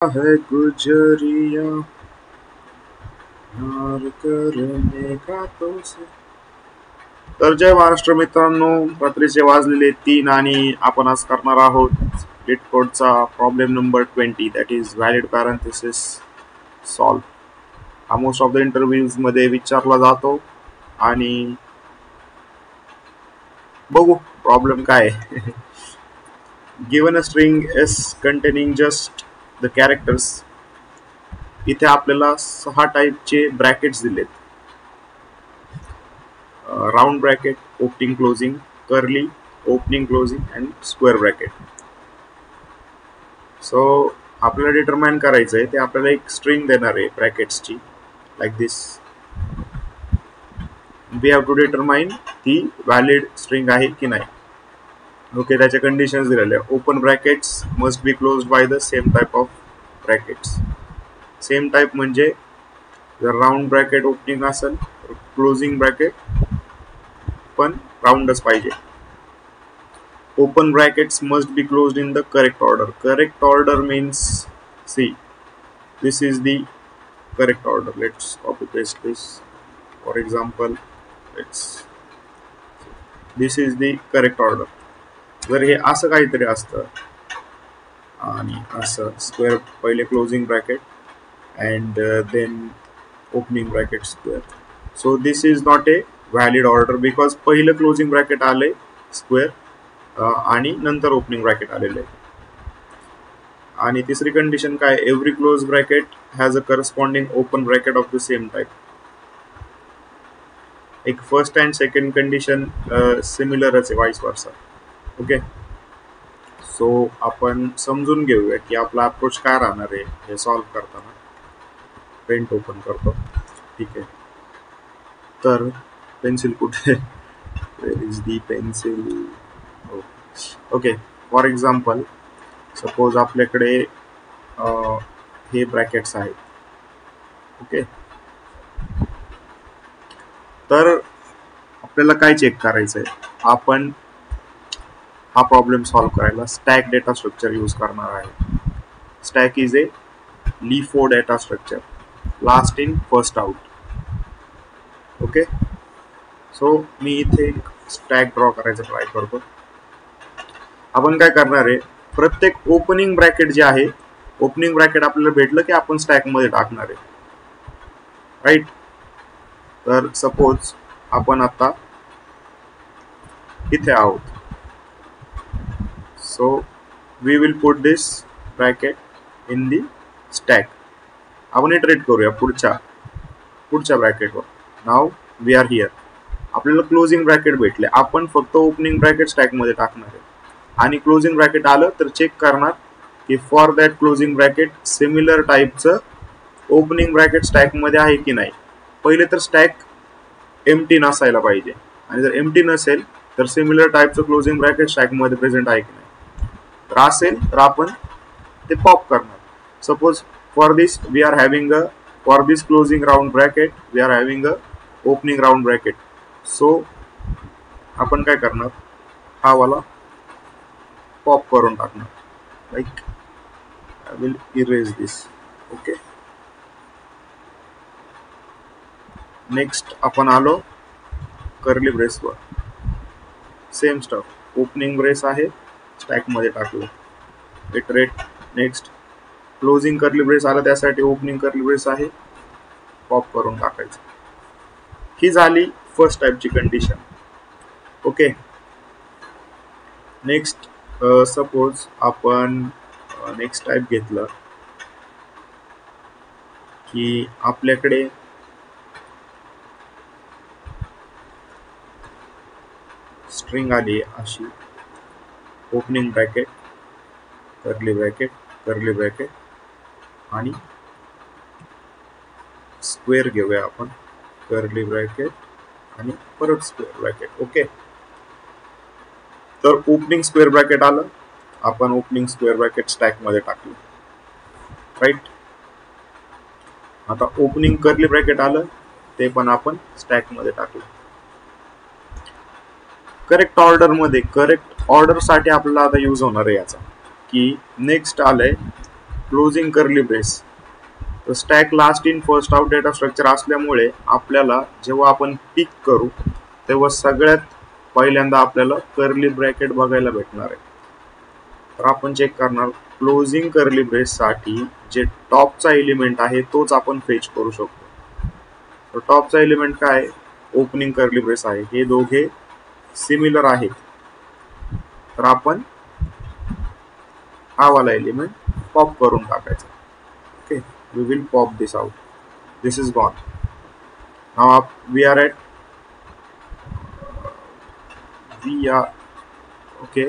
है गुजरिया यार करने का तो से. तर जय महाराष्ट्र मित्रांनो, रात्रीचे वाजलेले 3 आणि आपण आज करणार आहोत लीट कोडचा problem number 20, that is valid parenthesis solve. हा मोस्ट ऑफ द इंटरव्ह्यूज मध्ये विचारला जातो आणि बघू प्रॉब्लेम काय आहे. Given a string S containing just the characters. इथे आपल्याला 6 टाईपचे ब्रॅकेट्स दिलेत. Round bracket, opening closing, curly, opening closing and square bracket. So आपल्याला डिटरमाइन करायचं आहे ते आपल्याला एक स्ट्रिंग देणार आहे ब्रॅकेट्सची like this. We have to determine ती व्हॅलिड स्ट्रिंग आहे की नाही. ओके, त्याच्या कंडिशन्स दिलेल्या. Open brackets must be closed by the same type of brackets. Same type म्हणजे जर राउंड ब्रॅकेट ओपनिंग असेल तर क्लोजिंग ब्रॅकेट पण राउंडच पाहिजे. Open brackets must be closed in the correct order. Correct order means, see, this is the correct order. Let's copy paste this. For example, this is the correct order. जर हे असं काहीतरी असतं आणि असं square पहिले closing bracket and then opening bracket square. So this is not a valid order because पहिलं closing bracket आले square आणि नंतर ओपनिंग ब्रॅकेट आलेलं आहे. आणि तिसरी कंडिशन काय, every close bracket has a corresponding open bracket of the same type. एक फर्स्ट अँड सेकंड कंडिशन सिमिलरच आहे, व्हाईस वर्सा. ओके, सो आपण समजून घेऊया की आपला अप्रोच काय राहणार आहे हे सॉल्व्ह करताना. पेंट ओपन करतो. ठीक आहे, तर पेन्सिल कुठे, where is the pencil. Okay, for example suppose आपल्याकडे हे ब्रॅकेट्स आहेत. ओके, तर आपल्याला काय चेक करायचं आहे, आपण हा प्रॉब्लेम सॉल्व्ह करायला स्टॅक डेटा स्ट्रक्चर यूज करणार आहे. Stack is a LIFO data structure, last in first out. Okay, so मी इथे एक स्टॅक ड्रॉ करायचा ट्राय करतो. आपण काय करणार आहे, प्रत्येक ओपनिंग ब्रॅकेट जे आहे, ओपनिंग ब्रॅकेट आपल्याला भेटलं की आपण स्टॅक मध्ये टाकणार आहे, राईट. तर सपोज आपण आता इथे आहोत. So we will put this bracket in the stack. आपण इटरेट करूया पुढच्या ब्रॅकेटवर. Now we are here. आपल्याला क्लोजिंग ब्रॅकेट भेटले, आपण फक्त ओपनिंग ब्रॅकेट स्टॅक मध्ये टाकणार आहे आणि क्लोजिंग ब्रॅकेट आलं तर चेक करणार की for that closing bracket similar टाईपचं ओपनिंग ब्रॅकेट स्टॅक मध्ये आहे की नाही. पहिले तर स्टॅक एम्प्टी नसायला पाहिजे आणि जर एम्प्टी नसेल तर सिमिलर टाईपचं क्लोजिंग ब्रॅकेट स्टॅक मध्ये प्रेझेंट आहे की नाही. तर असेल तर आपण ते पॉप करणार. Suppose for this we are having a, for this closing round bracket we are having a opening round bracket. So आपण काय करणार, हा वाला पॉप करून टाकणार. Like I will erase this. Okay, next आपण आलो कर्ली ब्रेसवर. सेम स्टफ, ओपनिंग ब्रेस आहे, स्टॅक मध्ये टाकलं. Iterate. Next closing curly brace आला, त्यासाठी ओपनिंग कर्ली ब्रेस आहे, पॉप करून टाकायचं. ही झाली फर्स्ट टाईपची कंडिशन. ओके, नेक्स्ट सपोज आपण नेक्स्ट टाईप घेतलं की आपल्याकडे स्ट्रिंग आली अशी, ओपनिंग ब्रॅकेट कर्ली ब्रॅकेट आणि स्क्वेअर घेऊया आपण, कर्ली ब्रॅकेट आणि परत स्क्वेअर ब्रॅकेट. ओके, तर ओपनिंग स्क्वेअर ब्रॅकेट आलं, आपण ओपनिंग स्क्वेअर ब्रॅकेट स्टॅक मध्ये टाकलं, राईट. आता ओपनिंग कर्ली ब्रॅकेट आलं, ते पण आपण स्टॅक मध्ये टाकलं. करेक्ट ऑर्डर मध्ये, करेक्ट ऑर्डर साठी आपल्याला आता यूज होणार आहे याचा की नेक्स्ट आलंय क्लोजिंग कर्ली ब्रेस. तर stack last in first out data structure असल्यामुळे आपल्याला जेव्हा आपण पिक करू तेव्हा सगळ्यात पहिल्यांदा आपल्याला कर्ली ब्रॅकेट बघायला भेटणार आहे. तर आपण चेक करणार क्लोजिंग कर्ली ब्रेस साठी जे टॉपचा एलिमेंट आहे तोच आपण फेच करू शकतो. तर टॉपचा एलिमेंट काय, ओपनिंग कर्ली ब्रेस आहे. हे दोघे सिमिलर आहेत. तर आपण हा वाला एलिमेंट पॉप करून टाकायचा. Okay, we will pop this out. This is gone. Now we are at okay.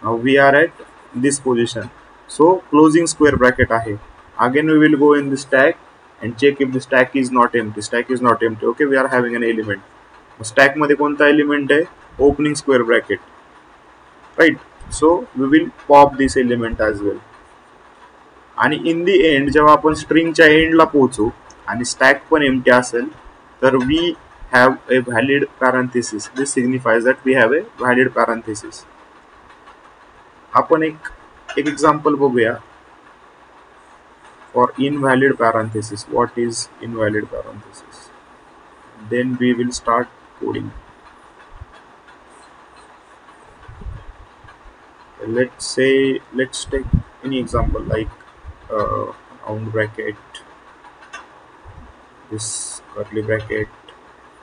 Now we are at this position. So closing square bracket ahe. Again we will go in the stack and check if the stack is not empty. Stack is not empty. Okay, we are having an element. Stack मध्ये कोणता element आहे, opening square bracket, right? So we will pop this element as well. आणि इन दी and जेव्हा आपण स्ट्रिंगच्या एंडला पोहोचू आणि stack पण एम्प्टी असेल तर we have a valid parenthesis. This signifies that we have a valid parenthesis. आपण एक एक्झाम्पल बघूया for invalid parenthesis. What is invalid parenthesis? Then we will start coding. let's take any example like round bracket, this curly bracket,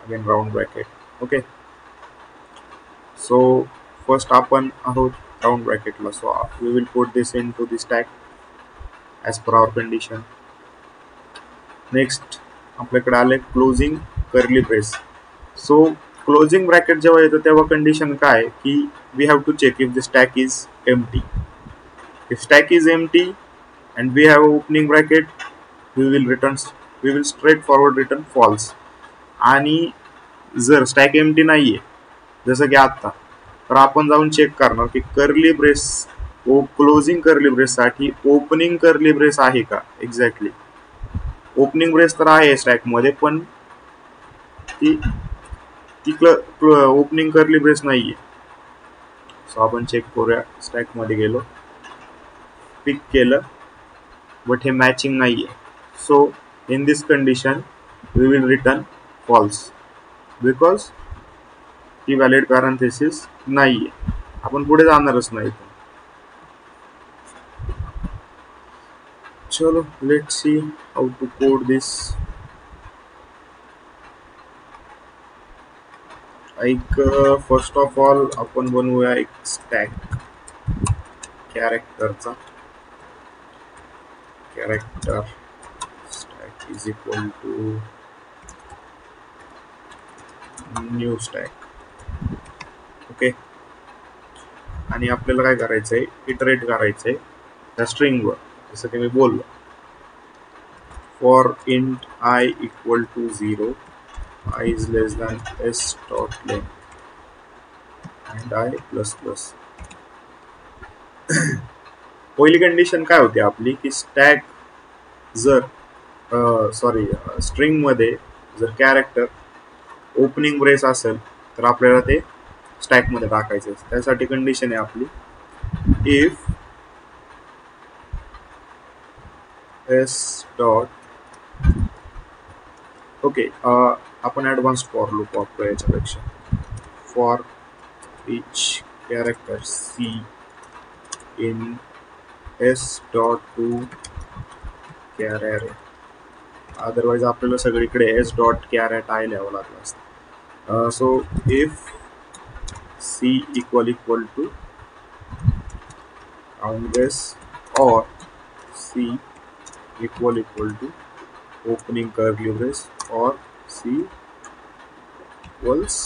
again round bracket. Okay, so first आपण आहोत round bracket La. So we will put this into the stack as per our condition. next आपल्याकडे आले closing curly brace. So closing bracket जेव्हा येतं तेव्हा condition काय की we have to check if the stack is empty. If stack is empty and we have opening bracket, we will straight forward return false. आणि जर stack empty नाहीये जसं की आता, तर आपण जाऊन चेक करणार की curly brace closing curly brace साठी ओपनिंग कर्ली ब्रेस आहे का. एक्झॅक्टली ओपनिंग ब्रेस तर आहे स्टॅक मध्ये, पण ती ओपनिंग कर्ली ब्रेस नाहीये. सो आपण चेक करूया. स्टॅक मध्ये गेलो, पिक केलं, बट हे मॅचिंग नाहीये. So in this condition we will return false because ही व्हॅलिड पॅरेंथेसिस नाहीये. आपण पुढे जाणारच नाही. चलो let's see how to code this. एक फर्स्ट ऑफ ऑल आपण बनवूया एक स्टॅक कॅरेक्टरचा. Character stack is equal to new stack. Okay, आणि आपल्याला काय करायचंय, इटरेट करायचंय त्या स्ट्रिंगवर. जसं की मी बोललो, for int i equal to 0, I is less than s dot length and I plus plus. पहिली कंडिशन काय होती आपली की स्टॅक जर स्ट्रिंग मध्ये जर कॅरेक्टर ओपनिंग ब्रेस असेल तर आपल्याला ते स्टॅक मध्ये टाकायचं. त्यासाठी कंडिशन आहे आपली इफ s डॉट. ओके, आपण ॲडव्हान्स फॉर लूप वापरूया याच्यापेक्षा. For each character c in s dot to char array. Otherwise आपल्याला सगळीकडे s dot char at i लिहावं लागलं असतं. So if c equal to round brace or c equal to opening curly brace or c equals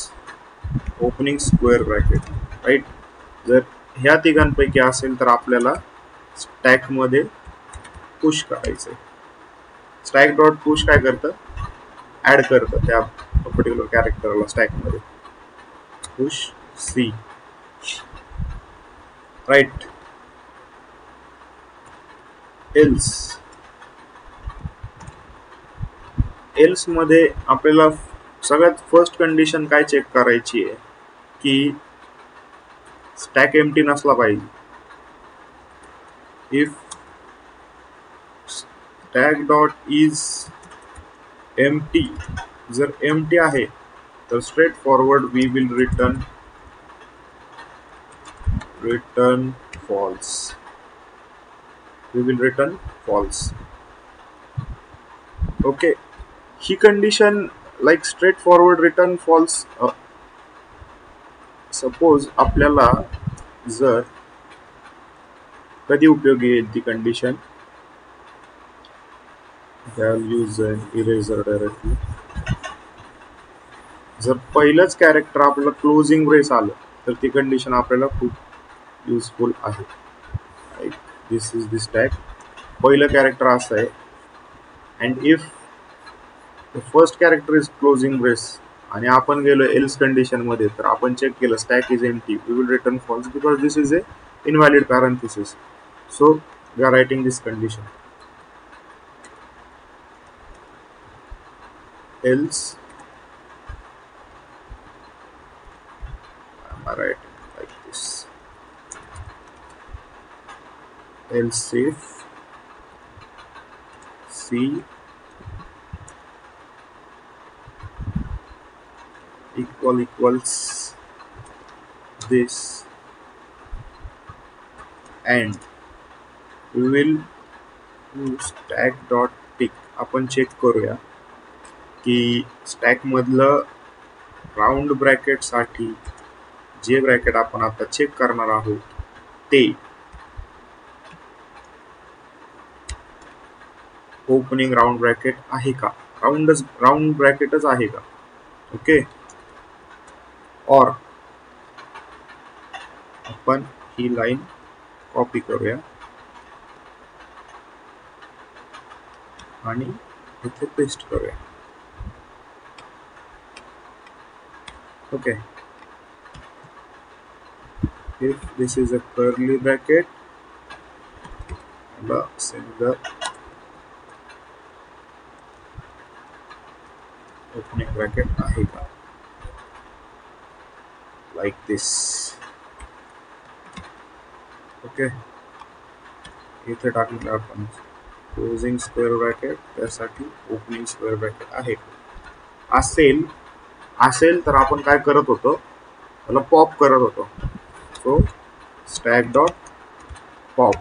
opening square bracket, right. जर ह्या तिघांपैकी असेल तर आपल्याला स्टॅक मध्ये पुश करायचंय. स्टॅक डॉट पुश काय करतं, ऍड करतं त्या पर्टिक्युलर कॅरेक्टरला स्टॅक मध्ये. पुश सी, राईट. एल्स मध्ये आपल्याला सगळ्यात फर्स्ट कंडिशन काय चेक करायची आहे की स्टॅक एम्प्टी नसला पाहिजे. If stack dot is empty. जर एम्प्टी आहे तर straightforward we will return false. We will return false. Okay, ही condition like straightforward return false. Suppose आपल्याला जर कधी उपयोगी येईल ती कंडिशन, यूज इरेजर डायरेक्टली. जर पहिलंच कॅरेक्टर आपलं क्लोजिंग ब्रेस आलं तर ती कंडिशन आपल्याला खूप युजफुल आहे. दिस इज दिस टॅग, पहिलं कॅरेक्टर असं आहे. And if the first character is closing brace आणि आपण गेलो एल्स कंडिशन मध्ये, तर आपण चेक केलं stack is empty, we will return false because this is a invalid parenthesis. So we are writing this condition. else am I writing like this? Else if C equals this and we will use stack dot tick. आपण check करूया की stack मधलं round bracket साठी जे bracket आपण आता check करणार आहोत ते ओपनिंग राऊंड ब्रॅकेट आहे का, राऊंड ब्रॅकेटच आहे का. ओके, और आपण ही लाईन कॉपी करूया आणि इथे पेस्ट करूया. Okay, if this is a curly bracket, send the opening bracket आहे का, like this. ओके, इथे टाकलं आपण क्लोजिंग स्क्वेअर ब्रॅकेट, त्यासाठी ओपनिंग स्क्वेअर ब्रॅकेट आहे. असेल तर आपण काय करत होतो, त्याला पॉप करत होतो. सो स्टॅक डॉट पॉप.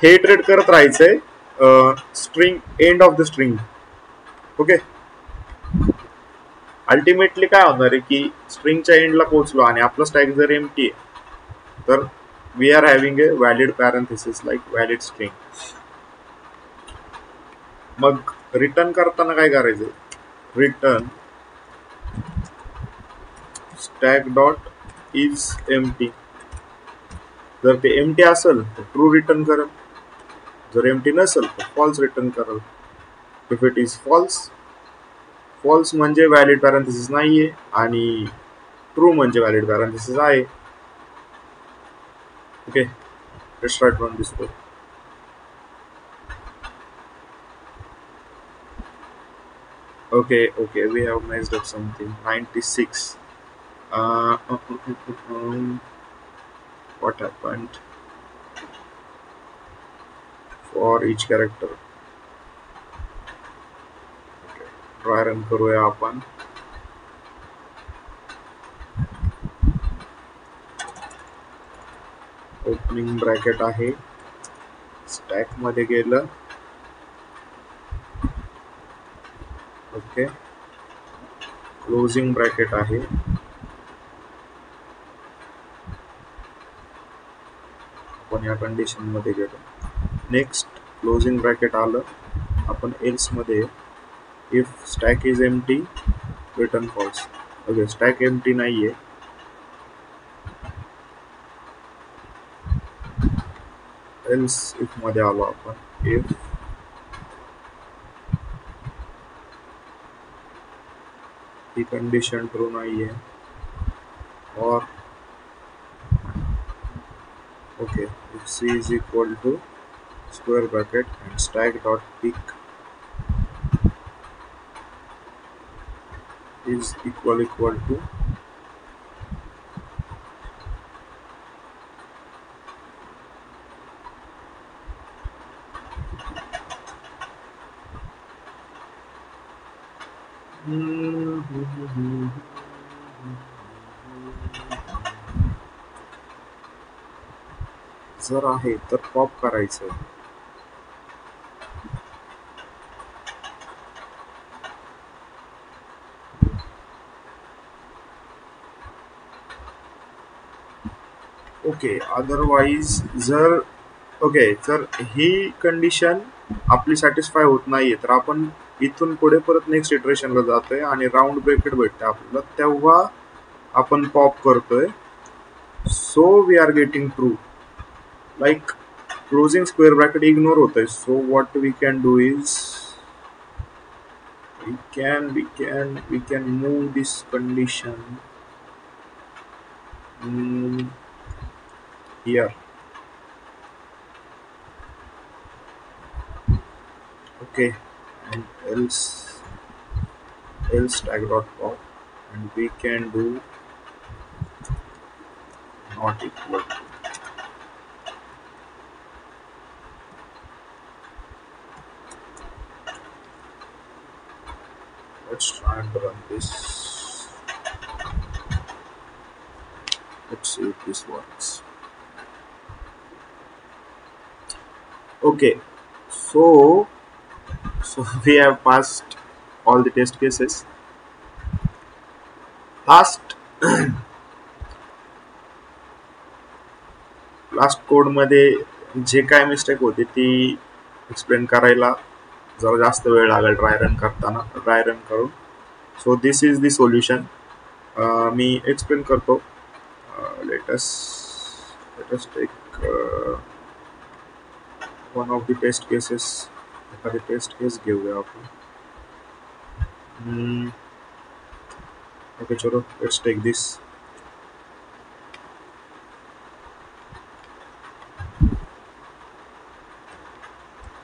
हे ट्रेड करत राहायचंय string end of the string. Okay, ultimately काय होणार आहे की स्ट्रिंगच्या एंडला पोहोचलो आणि आपलं स्टॅक जर एम्प्टी आहे तर we are having a valid parenthesis like valid string. मग रिटर्न करताना काय करायचं, return stack dot is empty. जर ते एम्प्टी असेल तर ट्रू रिटर्न करेल, जर एम्प्टी नसेल तर फॉल्स रिटर्न करेल. इफ इट इज फॉल्स म्हणजे व्हॅलिड पॅरेंथेसिस नाहीये आणि ट्रू म्हणजे व्हॅलिड पॅरेंथेसिस आहे. Okay, let's write run this code. Okay, we have messed up something. 96. What happened for each character? Okay, try run करूया आपण. Opening bracket आहे, stack मध्ये गेलं. ओके, क्लोजिंग ब्रॅकेट आहे, आपण या कंडिशन मध्ये गेलो. नेक्स्ट क्लोजिंग ब्रॅकेट आलं, आपण एल्स मध्ये if stack is empty return false. Okay, stack empty नाहीये. एल्स इफ मध्ये आलो आपण, इफ ही कंडिशन ट्रू नाहीये और okay, if C is equal to square bracket and stack dot pick is equal to जर आहे तर पॉप करायचं. ओके, अदरवाईज जर ओके जर ही कंडिशन आपली सॅटिस्फाय होत नाहीये तर आपण इथून पुढे परत नेक्स्ट इटरेशनला जातोय आणि राऊंड ब्रॅकेट भेटते आपल्याला, तेव्हा आपण पॉप करतोय. So we are getting true. Like closing square bracket ignore होतंय. So what we can do is we can move this condition here. Okay, and else tag dot pop, and we can do not equal to. Let's try and run this. Let's see if this works. Okay, so we have passed all the test cases. Last code मध्ये जे काय mistake होती ती explain करायला जरा जास्त वेळ लागेल dry run करून. So this is the solution. मी एक्सप्लेन करतो. Let's take one of the test cases. एखादी टेस्ट केस घेऊया आपण. ओके चलो, let's take this.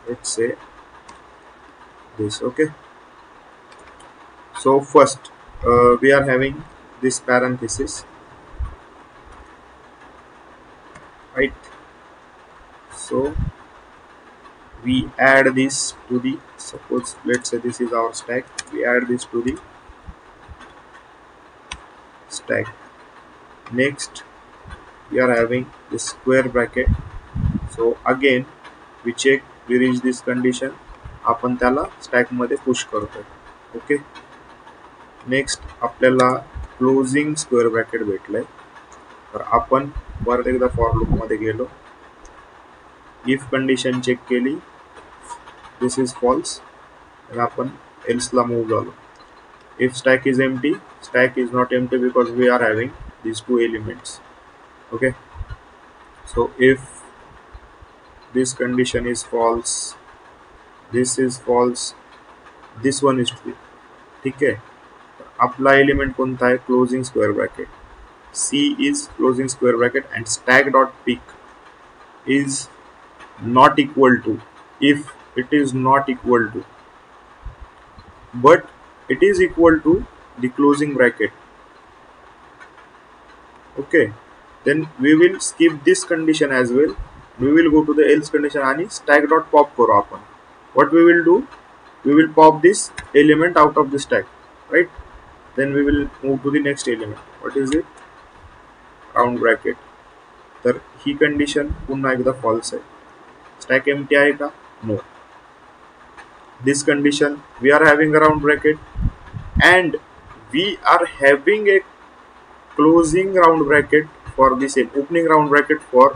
Let's say this. Okay, so first we are having this parenthesis, right? So we add this to the, suppose let's say this is our stack, we add this to the stack. Next we are having this square bracket. So again we check, we reach this condition, आपण त्याला stack मध्ये push करतोय. Okay, next आपल्याला closing square bracket भेटलंय. तर आपण परत एकदा for loop मध्ये गेलो, इफ कंडिशन चेक केली, दिस इज फॉल्स, आणि आपण एल्सला मूव्ह झालो. If stack is empty, stack is not empty because we are having these two elements. Okay, so if this condition is false, this is false, this one is true. ठीक है, आपला element कोणता आहे? Closing square bracket. C is closing square bracket and stack dot pick is not equal to, if it is not equal to, but it is equal to the closing bracket. Okay, then we will skip this condition as well. We will go to the else condition आणि stack dot pop करू आपण. What we will do, we will pop this element out of the stack, right? Then we will move to the next element. What is it? Round bracket. तर ही condition पुन्हा एकदा false आहे. Stack empty आहे का? No. This condition, we are having a round bracket and we are having a closing round bracket for the same opening round bracket for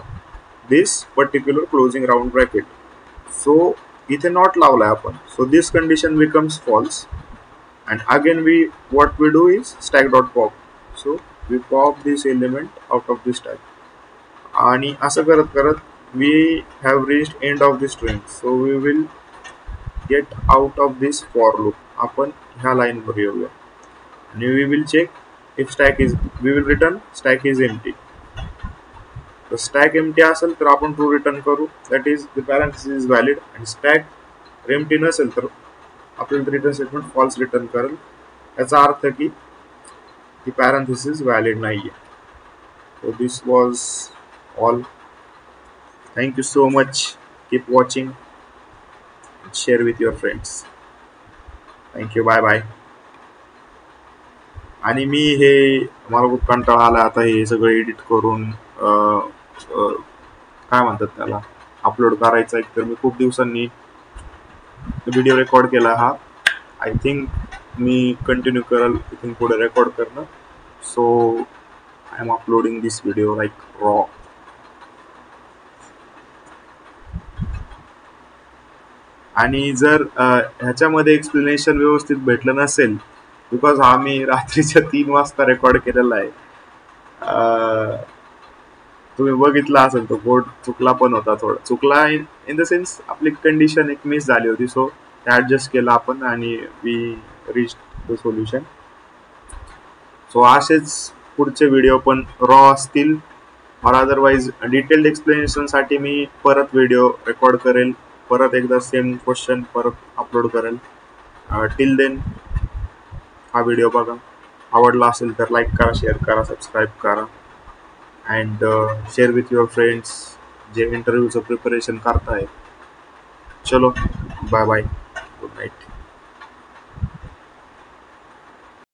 this particular closing round bracket. So इथे not लावलाय आपण. So this condition becomes false, and again what we do is stack dot pop. So we pop this element out of the stack, आणि असं करत करत we have reached end of the string. So we will get out of this for loop. आपण ह्या line वर येऊया आणि we will check if stack is, we will return stack is empty. तर stack empty असेल तर आपण true return करू, that is the parenthesis is valid. आणि स्टॅक एम्प्टी नसेल तर आपल्याला रिटर्न स्टेटमेंट फॉल्स रिटर्न करेल. याचा अर्थ की ती पॅरेंथेसिस व्हॅलिड नाहीये. So this was all. Thank you so much. Keep watching, share with your friends. Thank you. Bye bye. आणि मी हे मला खूप कंटाळा आला आता हे सगळं एडिट करून काय म्हणतात त्याला अपलोड करायचं. एक तर मी खूप दिवसांनी व्हिडिओ रेकॉर्ड केला हा. आय थिंक मी कंटिन्यू करल इथून पुढे रेकॉर्ड करणं. So I am uploading this video like raw. आणि जर ह्याच्यामध्ये एक्सप्लेनेशन व्यवस्थित भेटलं नसेल, बिकॉज हा मी रात्रीच्या 3 वाजता रेकॉर्ड केलेला आहे. तुम्ही बघितला असेल तो कोड चुकला पण होता, थोडा चुकला इन द सेन्स आपली कंडिशन एक मिस झाली होती. सो ते ऍडजस्ट केलं आपण आणि वी रिच द सोल्युशन. सो असेच पुढचे व्हिडिओ पण रॉ असतील और अदरवाईज डिटेल्ड एक्सप्लेनेशन साठी मी परत व्हिडिओ रेकॉर्ड करेल, परत एकदा सेम क्वेश्चन परत अपलोड करेल. टिल देन हा व्हिडिओ बघा, आवडला असेल तर लाईक करा, शेअर करा, सबस्क्राईब करा and share with your friends जे इंटरव्ह्यूचं प्रिपरेशन करतायत. चलो बाय बाय, गुड नाईट.